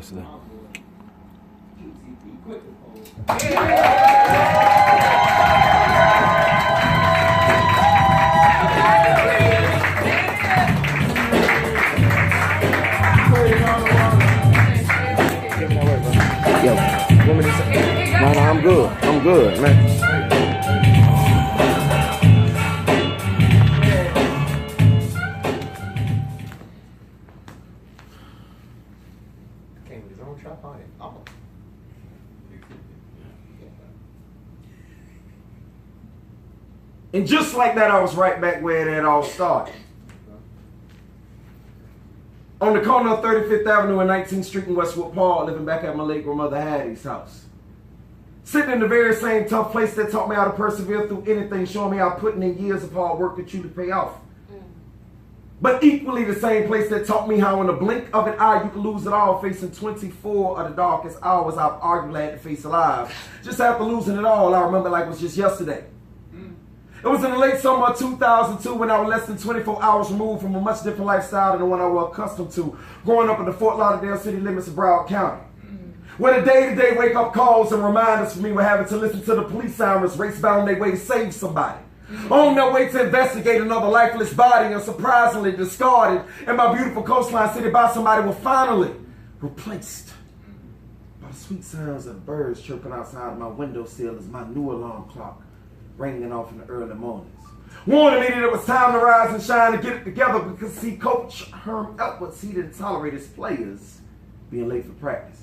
yesterday. Yo, want me to say? No, I'm good. I'm good, man. Came with his own trap on it. Oh. And just like that, I was right back where it all started. On the corner of 35th Avenue and 19th Street in Westwood Park, living back at my late grandmother Hattie's house. Sitting in the very same tough place that taught me how to persevere through anything, showing me how putting in years of hard work could truly pay off. But equally the same place that taught me how in the blink of an eye you can lose it all, facing 24 of the darkest hours I've arguably had to face alive. Just after losing it all, I remember like it was just yesterday. It was in the late summer of 2002 when I was less than 24 hours removed from a much different lifestyle than the one I was accustomed to, growing up in the Fort Lauderdale city limits of Broward County. Where the day-to-day wake-up calls and reminders for me were having to listen to the police sirens race bound their way to save somebody. On their way to investigate another lifeless body and surprisingly discarded in my beautiful coastline city by somebody was finally replaced by the sweet sounds of birds chirping outside of my windowsill as my new alarm clock ringing off in the early mornings, warning me that it was time to rise and shine and get it together because, see, Coach Herm Edwards, he didn't tolerate his players being late for practice.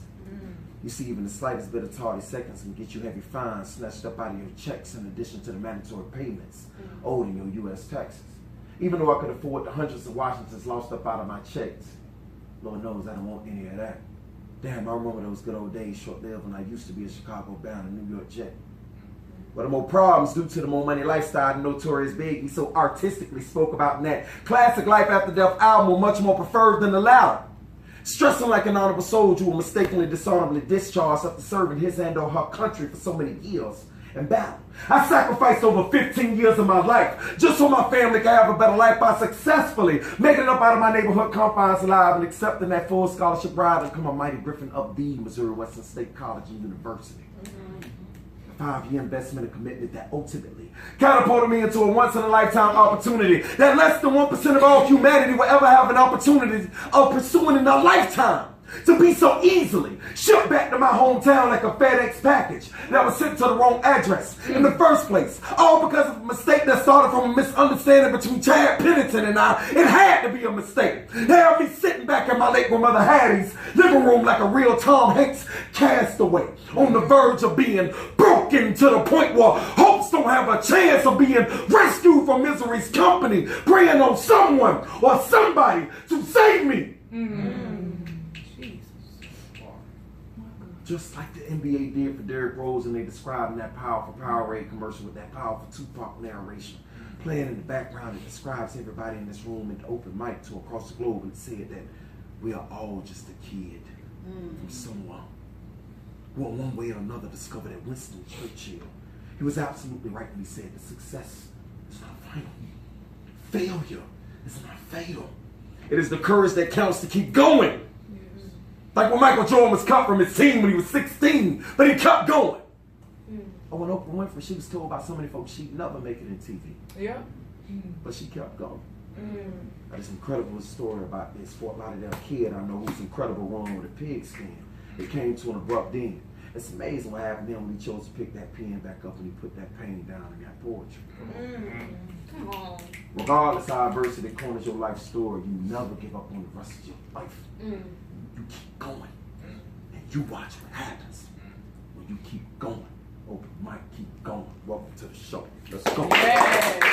You see, even the slightest bit of tardy seconds can get you heavy fines snatched up out of your checks in addition to the mandatory payments owed in your U.S. taxes. Even though I could afford the hundreds of Washingtons lost up out of my checks, Lord knows I don't want any of that. Damn, I remember those good old days short-lived when I used to be a Chicago-bound and New York jet. But the more problems due to the more money lifestyle the Notorious Big, he so artistically spoke about in that classic Life After Death album, much more preferred than the latter. Stressing like an honorable soldier who mistakenly dishonorably discharged after serving his and or her country for so many years in battle. I sacrificed over 15 years of my life just so my family could have a better life by successfully making it up out of my neighborhood confines alive and accepting that full scholarship ride and become a mighty griffin of the Missouri Western State College and University. A 5-year investment and commitment that ultimately catapulted me into a once-in-a-lifetime opportunity that less than 1% of all humanity will ever have an opportunity of pursuing in their lifetime. To be so easily shipped back to my hometown like a FedEx package that was sent to the wrong address in the first place. All because of a mistake that started from a misunderstanding between Chad Pennington and I. It had to be a mistake. They have me sitting back in my late grandmother Hattie's living room like a real Tom Hanks castaway on the verge of being broken to the point where hopes don't have a chance of being rescued from misery's company, praying on someone or somebody to save me. Just like the NBA did for Derrick Rose, and they described in that powerful Powerade commercial with that powerful Tupac narration playing in the background. It describes everybody in this room at the open mic to across the globe, and it said that we are all just a kid from someone who in one way or another discovered that Winston Churchill, he was absolutely right when he said that success is not final. Failure is not fatal. It is the courage that counts to keep going. Like when Michael Jordan was cut from his team when he was 16, but he kept going. Or when Oprah Winfrey, she was told by so many folks she'd never make it in TV. Yeah. But she kept going. Got this incredible story about this Fort Lauderdale kid I know who's incredible run with a pigskin. It came to an abrupt end. It's amazing what happened then when he chose to pick that pen back up and he put that pain down in that poetry. Come on. Regardless of how adversity corners your life story, you never give up on the rest of your life. You keep going, and you watch what happens when you keep going. Open mic, keep going. Welcome to the show. Let's go. Yeah.